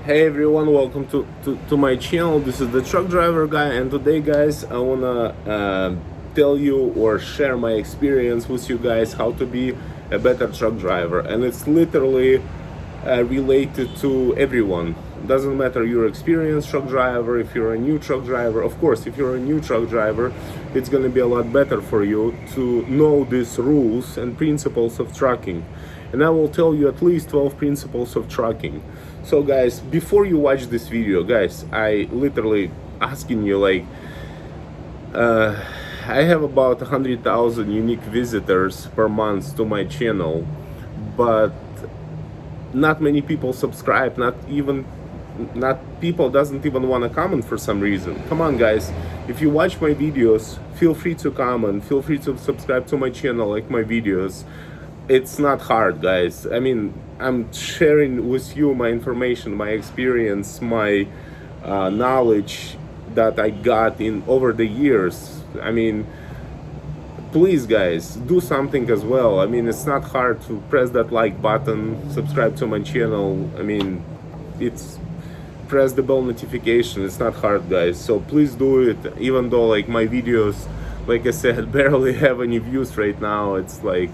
Hey everyone, welcome to my channel. This is the truck driver guy, and today, guys, I wanna tell you or share my experience with you guys how to be a better truck driver, and it's literally related to everyone. Doesn't matter you're experienced truck driver, if you're a new truck driver. Of course, if you're a new truck driver, it's gonna be a lot better for you to know these rules and principles of trucking. And I will tell you at least 12 principles of trucking. So guys, before you watch this video, guys, I literally asking you like, I have about 100,000 unique visitors per month to my channel, but not many people subscribe, not people doesn't even want to comment for some reason. Come on guys, if you watch my videos, feel free to comment, feel free to subscribe to my channel, like my videos. It's not hard, guys. I mean, I'm sharing with you my information, my experience, my knowledge that I got in over the years. I mean, please guys, do something as well. I mean, it's not hard to press that like button, subscribe to my channel. I mean, it's press the bell notification. It's not hard, guys, so please do it. Even though like my videos, like I said, barely have any views right now. It's like,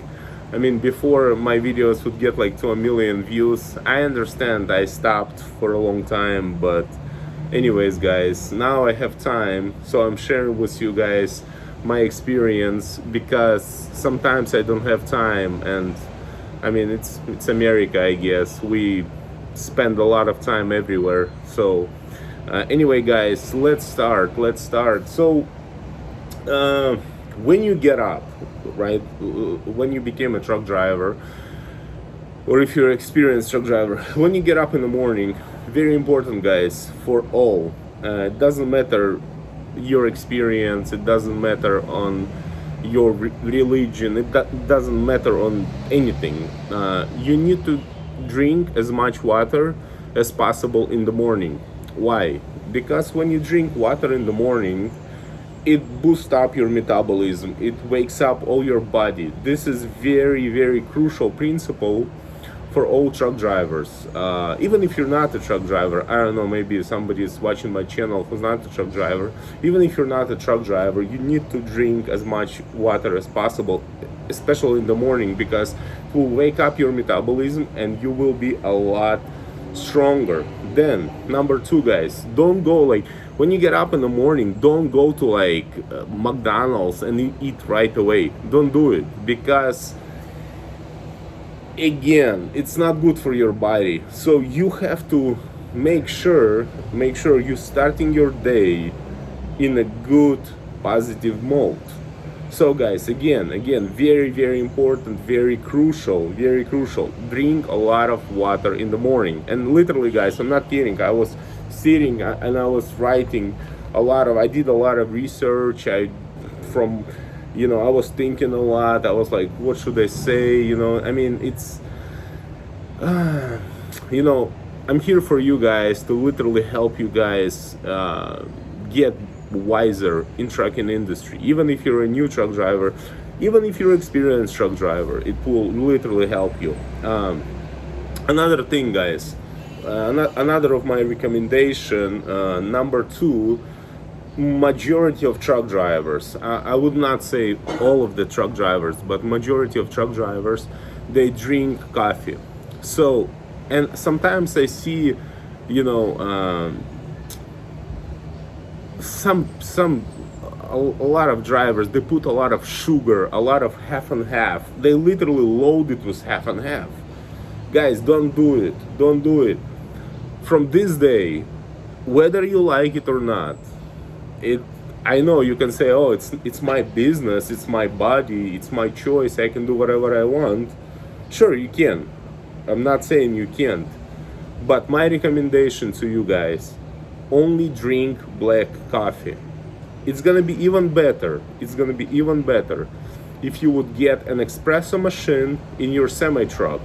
I mean, before my videos would get like to a million views. I understand I stopped for a long time, but anyways guys, now I have time, so I'm sharing with you guys my experience, because sometimes I don't have time. And I mean, it's America, I guess. We spend a lot of time everywhere. So anyway guys, let's start. So when you get up, right, when you became a truck driver, or if you're an experienced truck driver, when you get up in the morning, very important guys, for all, it doesn't matter your experience, it doesn't matter on your religion, it doesn't matter on anything. You need to drink as much water as possible in the morning. Why? Because when you drink water in the morning, it boosts up your metabolism, it wakes up all your body. This is very crucial principle for all truck drivers. Even if you're not a truck driver, I don't know, maybe somebody is watching my channel who's not a truck driver. Even if you're not a truck driver, you need to drink as much water as possible, especially in the morning, because it will wake up your metabolism and you will be a lot stronger. Then number two guys, don't go like, when you get up in the morning, don't go to like McDonald's and eat right away. Don't do it, because again, it's not good for your body. So you have to make sure you're starting your day in a good positive mode. So guys, again, very important, very crucial, drink a lot of water in the morning. And literally guys, I'm not kidding, I was sitting and I was writing I did a lot of research. I was thinking a lot. I was like, what should I say? I mean, it's I'm here for you guys to literally help you guys get wiser in trucking industry. Even if you're a new truck driver, even if you're an experienced truck driver, it will literally help you. Another thing guys, another of my recommendation, number two, majority of truck drivers, I would not say all of the truck drivers, but majority of truck drivers, they drink coffee. So, and sometimes I see, a lot of drivers, they put a lot of sugar, a lot of half and half. They literally load it with half and half. Guys, don't do it. From this day, whether you like it or not, I know you can say, oh, it's my business, it's my body, it's my choice, I can do whatever I want. Sure, you can. I'm not saying you can't. But my recommendation to you guys, only drink black coffee. It's gonna be even better. If you would get an espresso machine in your semi-truck.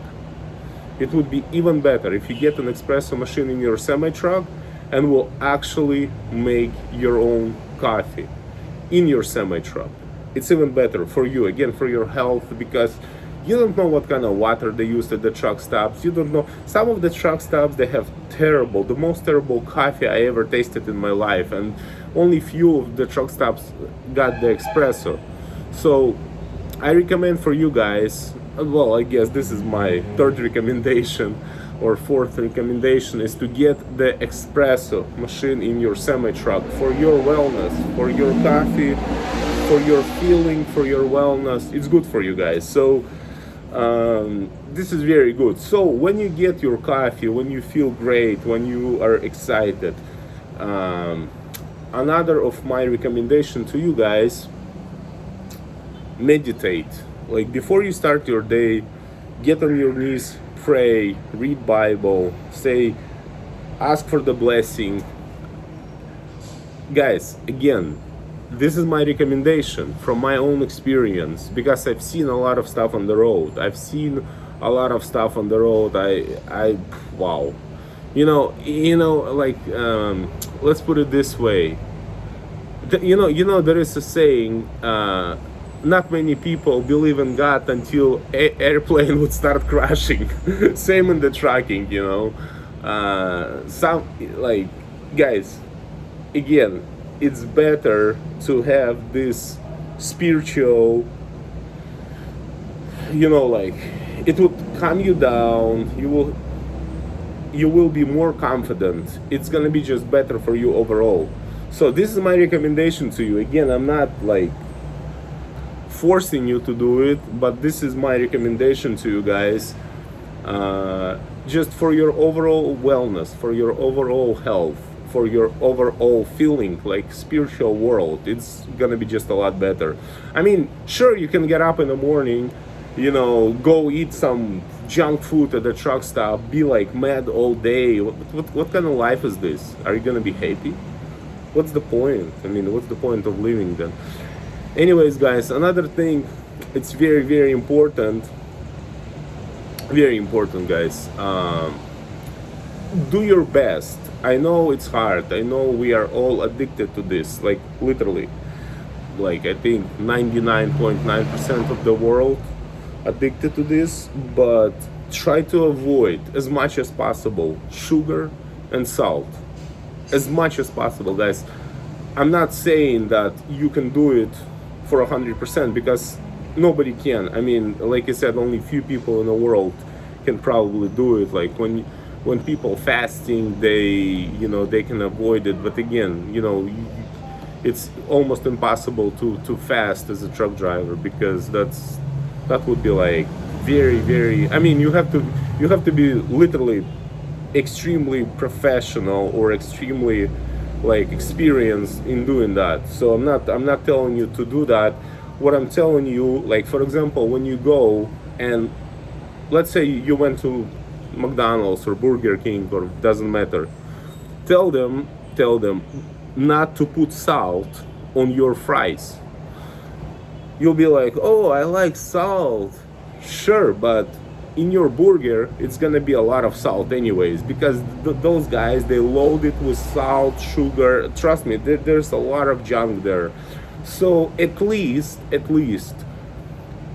It would be even better if you get an espresso machine in your semi-truck and will actually make your own coffee in your semi-truck. It's even better for you, again, for your health, because You don't know what kind of water they use at the truck stops. You don't know. Some of the truck stops, they have the most terrible coffee I ever tasted in my life, and only few of the truck stops got the espresso. So I recommend for you guys, well, I guess this is my third recommendation or fourth recommendation, is to get the espresso machine in your semi truck for your wellness, for your coffee, for your feeling, for your wellness. It's good for you guys. So this is very good. So when you get your coffee, when you feel great, when you are excited, another of my recommendation to you guys, meditate. Like before you start your day, get on your knees, pray, read Bible, say, ask for the blessing. Guys, again, this is my recommendation from my own experience, because I've seen a lot of stuff on the road. Wow. Like, let's put it this way. There is a saying, not many people believe in God until airplane would start crashing. Same in the trucking, guys, again, it's better to have this spiritual, like, it would calm you down. You will be more confident. It's gonna be just better for you overall. So this is my recommendation to you. Again, I'm not like forcing you to do it, but this is my recommendation to you guys, just for your overall wellness, for your overall health, for your overall feeling, like spiritual world. It's gonna be just a lot better. I mean, sure, you can get up in the morning, go eat some junk food at the truck stop, be like mad all day. What kind of life is this? Are you gonna be happy? What's the point? I mean, what's the point of living then? Anyways, guys, another thing, it's very, very important, guys. Do your best. I know it's hard. I know we are all addicted to this, like literally. Like, I think 99.9% of the world addicted to this, but try to avoid as much as possible sugar and salt. As much as possible, guys. I'm not saying that you can do it for 100%, because nobody can. I mean, like I said, only few people in the world can probably do it. Like when people fasting, they can avoid it, but again, it's almost impossible to fast as a truck driver, because that would be like very, very, I mean, you have to be literally extremely professional or extremely like experienced in doing that. So I'm not telling you to do that. What I'm telling you, like, for example, when you go and let's say you went to McDonald's or Burger King, or doesn't matter, tell them not to put salt on your fries. You'll be like, oh, I like salt. Sure, but in your burger, it's gonna be a lot of salt anyways, because those guys, they load it with salt, sugar. Trust me, there's a lot of junk there. So at least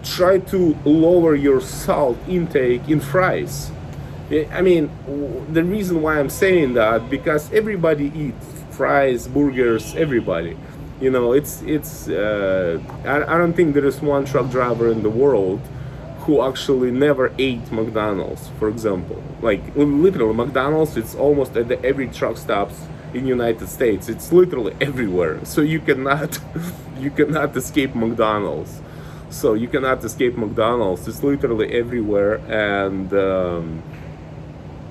try to lower your salt intake in fries. I mean, the reason why I'm saying that, because everybody eats fries, burgers, everybody. I don't think there is one truck driver in the world who actually never ate McDonald's, for example. Like, literally, McDonald's, it's almost at every truck stops in United States. It's literally everywhere. So you cannot escape McDonald's. It's literally everywhere. And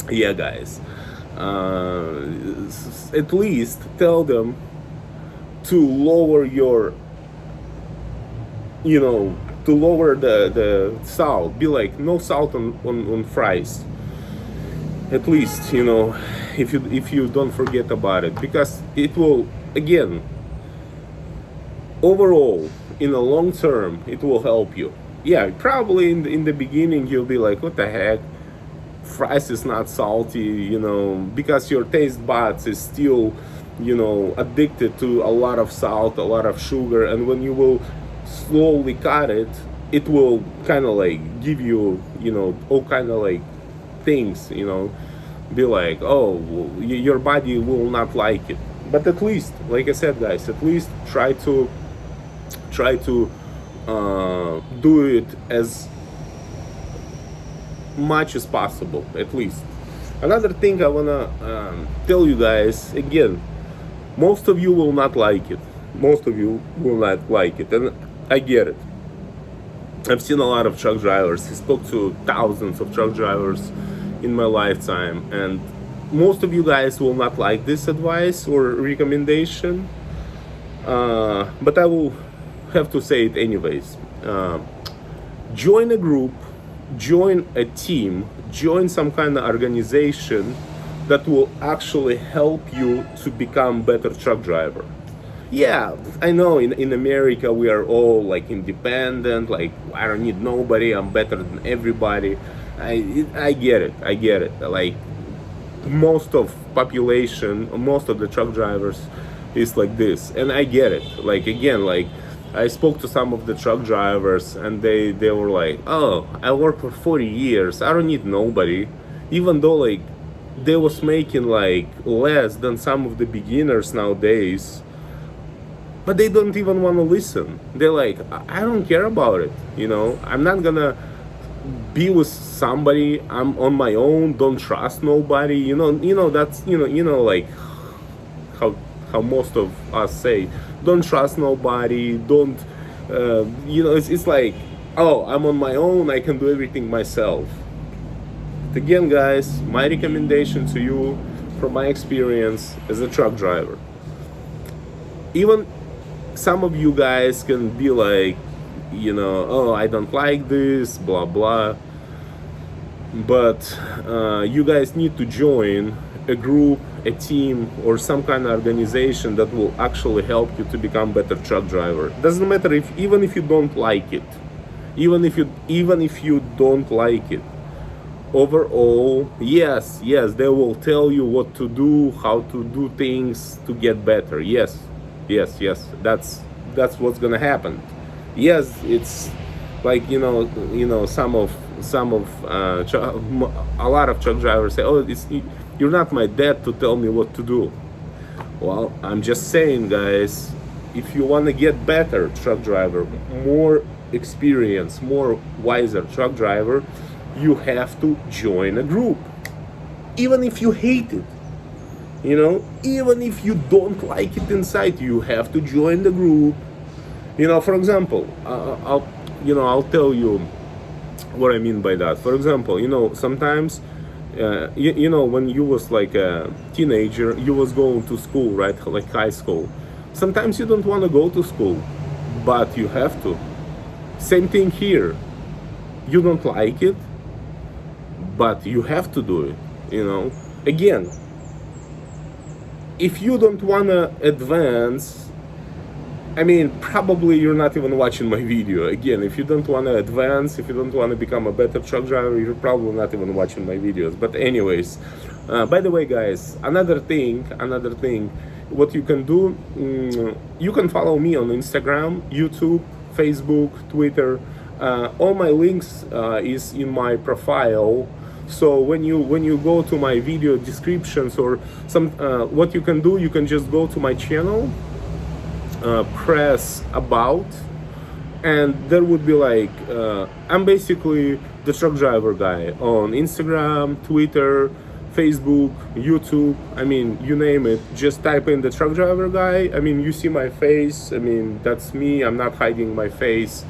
yeah, guys, at least tell them to lower your, to lower the salt. Be like, no salt on fries. At least, if you don't forget about it, because it will, again, overall, in the long term, it will help you. Yeah, probably in the beginning you'll be like, what the heck, fries is not salty, because your taste buds is still, addicted to a lot of salt, a lot of sugar. And when you will slowly cut it, it will kind of like give you, you know, all kind of like things, you know, be like, oh, your body will not like it. But at least, like I said, guys, at least try to do it as much as possible, at least. Another thing I wanna tell you guys again, most of you will not like it. Most of you will not like it, and I get it. I've seen a lot of truck drivers. I spoke to thousands of truck drivers in my lifetime, and most of you guys will not like this advice or recommendation, but I will have to say it anyways. Join a group, join a team, join some kind of organization that will actually help you to become better truck driver. Yeah, I know in America we are all like independent, like I don't need nobody, I'm better than everybody. I get it, I get it. Like most of population, most of the truck drivers is like this, and I get it. Like again, like I spoke to some of the truck drivers and they were like, oh, I worked for 40 years, I don't need nobody, even though like they was making like less than some of the beginners nowadays. But they don't even want to listen. They're like, I don't care about it, you know, I'm not gonna be with somebody, I'm on my own, don't trust nobody, you know that's, you know like how most of us say, don't trust nobody, don't you know, it's like, oh, I'm on my own, I can do everything myself. But again, guys, my recommendation to you from my experience as a truck driver, even some of you guys can be like, you know, oh, I don't like this, blah blah, but you guys need to join a group, a team, or some kind of organization that will actually help you to become better truck driver. Doesn't matter if, even if you don't like it, even if you don't like it, overall, yes, they will tell you what to do, how to do things to get better. Yes, that's what's gonna happen. Yes, it's like, you know, some of a lot of truck drivers say, oh, you're not my dad to tell me what to do. Well, I'm just saying, guys, if you want to get better truck driver, more experience, more wiser truck driver, you have to join a group, even if you hate it, you know, even if you don't like it inside, you have to join the group. You know, for example, I'll tell you what I mean by that. For example, you know, sometimes you know, when you was like a teenager, you was going to school, right, like high school. Sometimes you don't want to go to school, but you have to. Same thing here, you don't like it, but you have to do it, you know. Again, if you don't want to advance, I mean, probably you're not even watching my video. Again, if you don't want to advance, if you don't want to become a better truck driver, you're probably not even watching my videos. But anyways, by the way, guys, another thing, what you can do, you can follow me on Instagram, YouTube, Facebook, Twitter. All my links is in my profile. So when you go to my video descriptions or some, what you can do, you can just go to my channel, press about, and there would be like, I'm basically the truck driver guy on Instagram, Twitter, Facebook, YouTube, I mean, you name it. Just type in the truck driver guy, I mean, you see my face, I mean, that's me, I'm not hiding my face.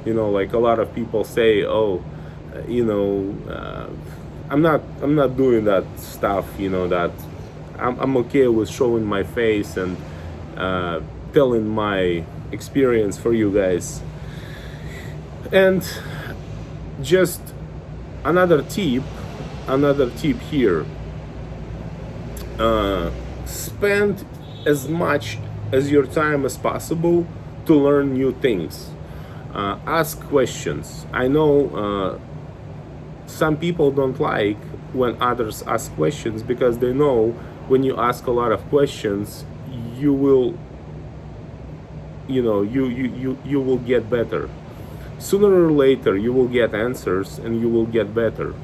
You know, like a lot of people say, oh, you know, I'm not doing that stuff, you know, that I'm okay with showing my face and telling my experience for you guys. And just another tip here, spend as much as your time as possible to learn new things. Ask questions. I know some people don't like when others ask questions, because they know when you ask a lot of questions, you will, you know, you will get better. sooner or later you will get answers and you will get better.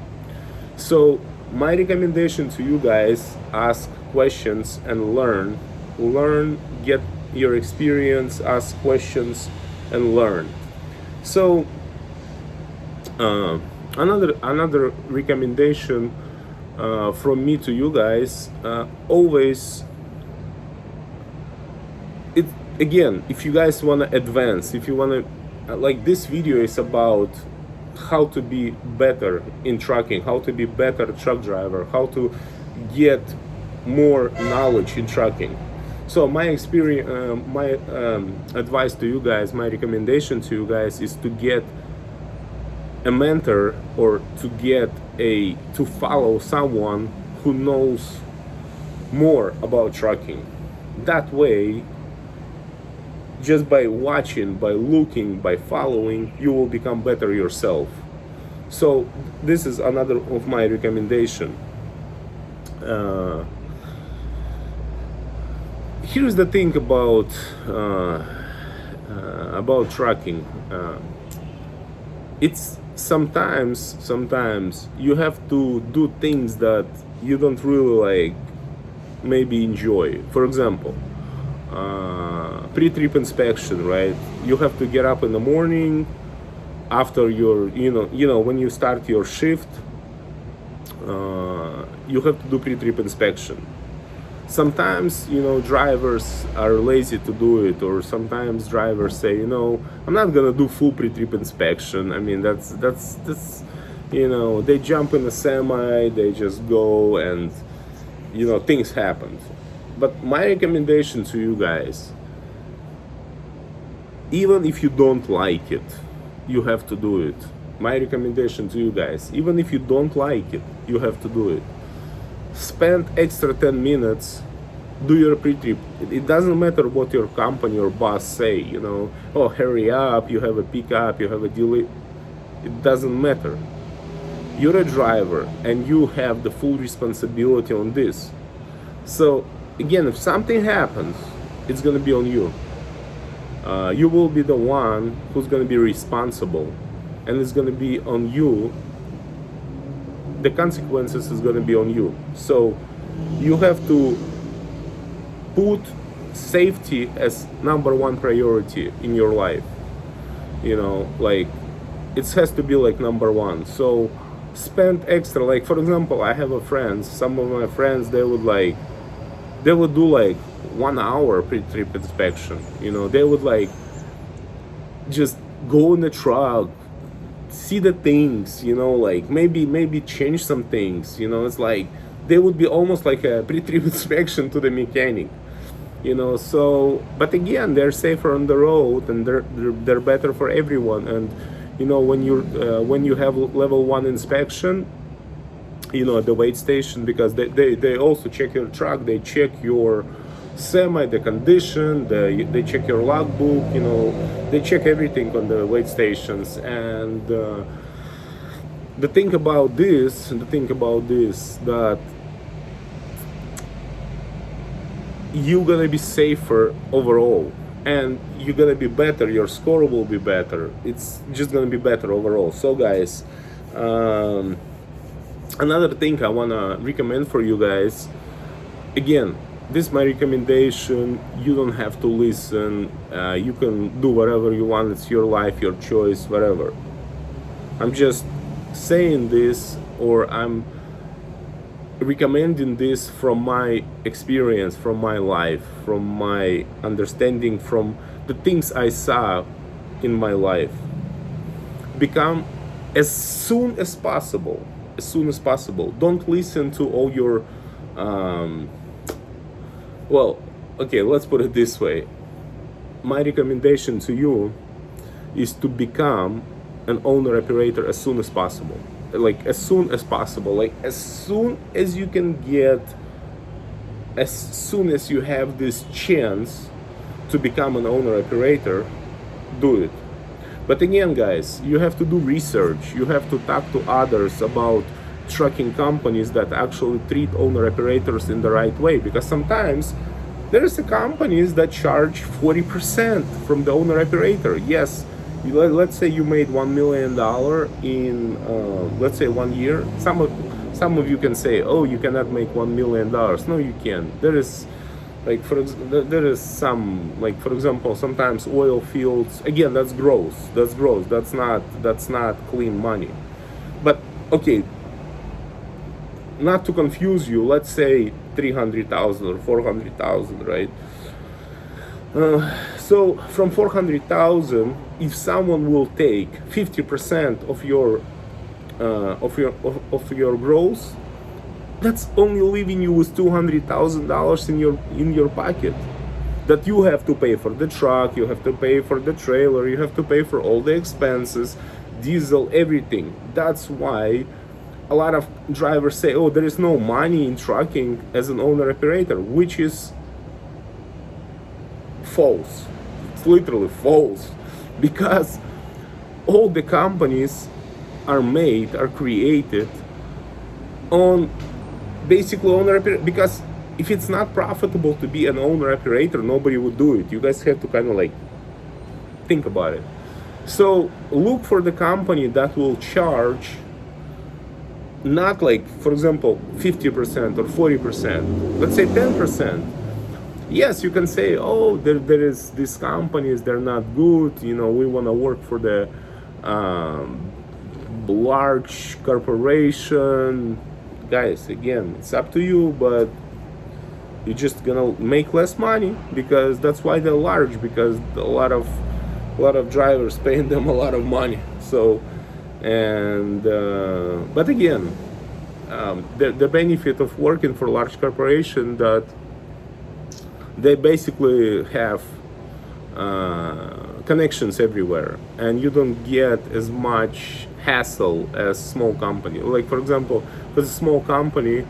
So my recommendation to you guys, ask questions and learn, get your experience, ask questions and learn. So another recommendation from me to you guys, always, it again, if you guys want to advance, if you want to, like, this video is about how to be better in trucking, how to be better truck driver, how to get more knowledge in trucking. So my experience, my advice to you guys, my recommendation to you guys is to get a mentor, or to follow someone who knows more about trucking. That way, just by watching, by looking, by following, you will become better yourself. So this is another of my recommendation. Here's the thing about trucking. It's sometimes you have to do things that you don't really like, maybe enjoy. For example, pre-trip inspection, right? You have to get up in the morning after your, when you start your shift, you have to do pre-trip inspection. Sometimes, drivers are lazy to do it, or sometimes drivers say, I'm not gonna do full pre-trip inspection. I mean, that's they jump in a semi, they just go, and things happen. But my recommendation to you guys, even if you don't like it, you have to do it. My recommendation to you guys, even if you don't like it, you have to do it. Spend extra 10 minutes, do your pre-trip. It doesn't matter what your company or boss say, oh, hurry up, you have a pickup, you have a delay. It doesn't matter. You're a driver and you have the full responsibility on this. So again, if something happens, it's gonna be on you. You will be the one who's gonna be responsible, and it's gonna be on you. The consequences is gonna be on you. So you have to put safety as number one priority in your life. Like, it has to be like number one. So spend extra, like, for example, I have some of my friends, they would do like 1 hour pre-trip inspection. They would like just go in the truck, see the things, like maybe change some things. It's like they would be almost like a pre-trip inspection to the mechanic. So, but again, they're safer on the road, and they're better for everyone. And when you have level 1 inspection, at the weight station, because they also check your truck, they check your semi, the condition, they check your logbook, they check everything on the weight stations. And the thing about this, that you're gonna be safer overall, and you're gonna be better, your score will be better, it's just gonna be better overall. So guys, another thing I wanna recommend for you guys, again, this is my recommendation. You don't have to listen, you can do whatever you want, it's your life, your choice, whatever. I'm just saying this, or I'm recommending this from my experience, from my life, from my understanding, from the things I saw in my life. Become as soon as possible. Don't listen to all your well, okay, let's put it this way. My recommendation to you is to become an owner operator as soon as possible. Like, as soon as possible, like as soon as you can get, as soon as you have this chance to become an owner operator, do it. But again, guys, you have to do research. You have to talk to others about trucking companies that actually treat owner operators in the right way, because sometimes there's companies that charge 40% from the owner operator. Yes, Let's say you made $1 million in let's say 1 year. Some of you can say, oh, you cannot make $1 million. No, you can. There is like there is some, like for example, sometimes oil fields, again, that's gross, that's not clean money. But okay, not to confuse you, let's say 300,000 or 400,000, right? So from 400,000, if someone will take 50% of your gross, that's only leaving you with $200,000 in your pocket, that you have to pay for the truck, you have to pay for the trailer, you have to pay for all the expenses, diesel, everything. That's why a lot of drivers say, oh, there is no money in trucking as an owner operator, which is false. It's literally false, because all the companies are created on basically owner operator. Because if it's not profitable to be an owner operator, nobody would do it. You guys have to kind of like think about it. So look for the company that will charge not like, for example, 50% or 40%, let's say 10%. Yes, you can say, oh, there is these companies, they're not good, we want to work for the large corporation. Guys, again, it's up to you, but you're just gonna make less money, because that's why they're large, because a lot of drivers paying them a lot of money. So, and but again, the benefit of working for large corporation, that they basically have connections everywhere, and you don't get as much hassle as small company. Like for example, with a small company,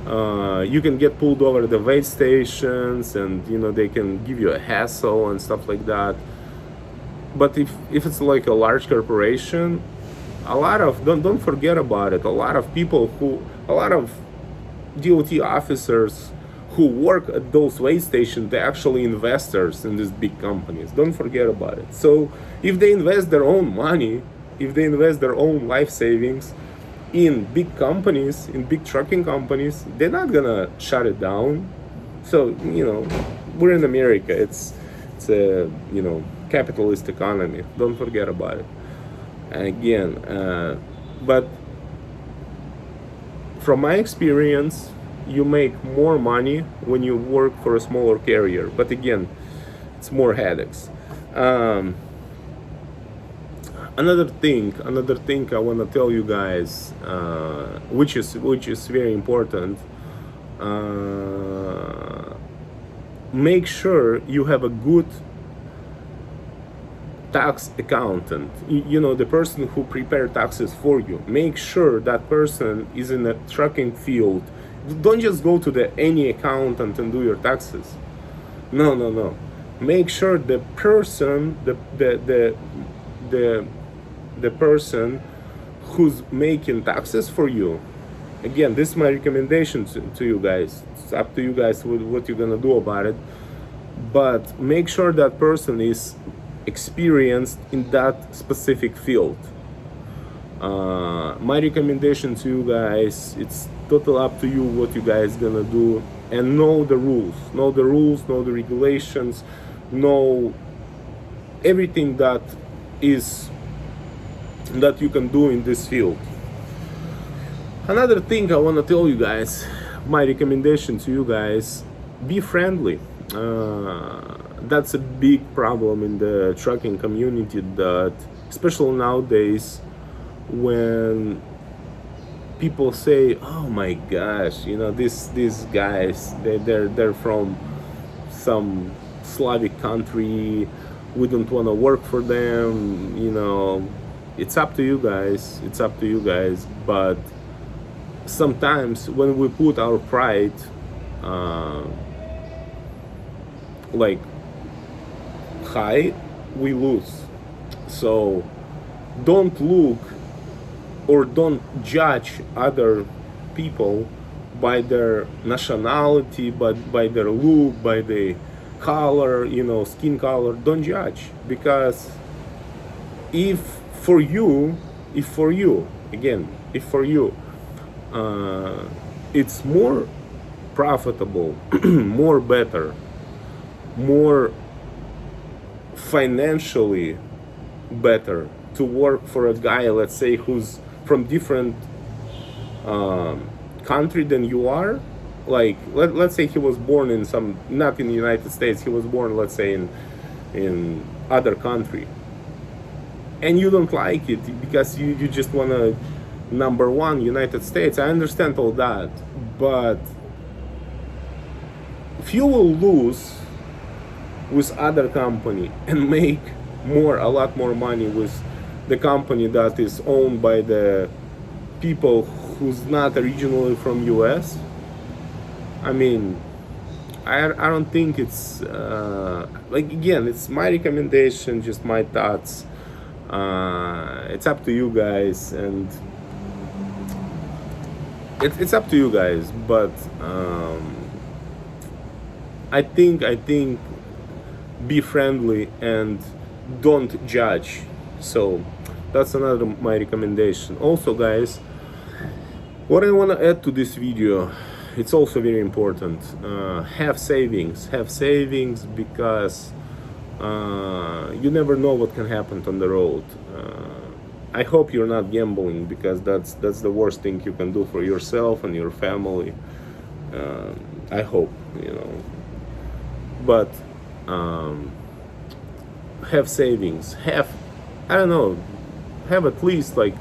you can get pulled over at the weigh stations, and they can give you a hassle and stuff like that. But if it's like a large corporation, a lot of don't forget about it. A lot of DOT officers who work at those weigh stations, they're actually investors in these big companies. Don't forget about it. So if they invest their own money, if they invest their own life savings in big companies, in big trucking companies, they're not gonna shut it down. So we're in America. It's a capitalist economy. Don't forget about it. And again, but from my experience, you make more money when you work for a smaller carrier. But again, it's more headaches. Another thing I want to tell you guys, which is very important. Make sure you have a good tax accountant, the person who prepares taxes for you. Make sure that person is in a trucking field. Don't just go to any accountant and do your taxes. No. Make sure the person, the person who's making taxes for you. Again, this is my recommendation to you guys. It's up to you guys what you're gonna do about it. But make sure that person is experienced in that specific field. My recommendation to you guys, it's total up to you what you guys gonna do, and know the rules, know the regulations, know everything that you can do in this field. Another thing I want to tell you guys, my recommendation to you guys, be friendly. That's a big problem in the trucking community, that especially nowadays, when people say, oh my gosh, these guys, they're from some Slavic country, we don't want to work for them. It's up to you guys, but sometimes when we put our pride like high, we lose. So don't look or don't judge other people by their nationality, but by their look, by the color, skin color. Don't judge, because if for you, again, if for you, it's more profitable, more better, more financially better to work for a guy, let's say, who's from different country than you are. Like, let's say he was born in some, not in the United States, he was born, let's say, in other country, and you don't like it because you just want to number one United States. I understand all that, but if you will lose with other company and make a lot more money with the company that is owned by the people who's not originally from US, I mean, I don't think it's like, again, it's my recommendation, just my thoughts. It's up to you guys, and it's up to you guys. But I think be friendly and don't judge. So that's another my recommendation. Also, guys, what I want to add to this video, it's also very important. Have savings because you never know what can happen on the road. I hope you're not gambling, because that's the worst thing you can do for yourself and your family. I hope, but have savings. I don't know, have at least like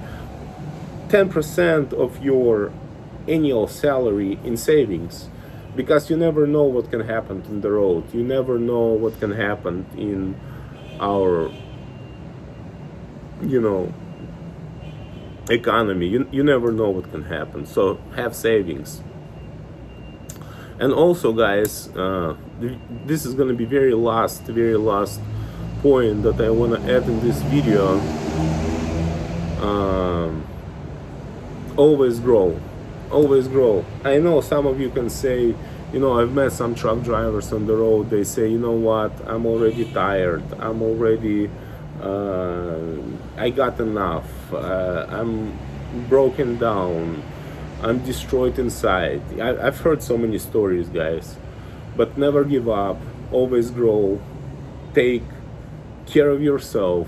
10% of your annual salary in savings, because you never know what can happen on the road. You never know what can happen in our economy. You never know what can happen, so have savings. And also, guys, this is going to be very last point that I want to add in this video. Always grow. I know some of you can say, I've met some truck drivers on the road. They say, you know what, I'm already tired. I'm already, I got enough. I'm broken down. I'm destroyed inside. I've heard so many stories, guys. But never give up. Always grow. Take care of yourself.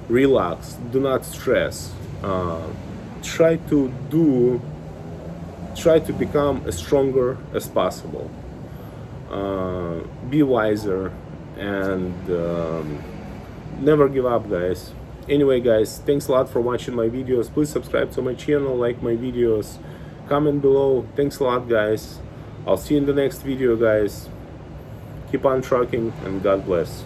Relax. Do not stress. Try to become as stronger as possible. Be wiser, and never give up, guys. Anyway, guys, thanks a lot for watching my videos. Please subscribe to my channel, like my videos, comment below. Thanks a lot, guys. I'll see you in the next video, guys. Keep on trucking, and God bless.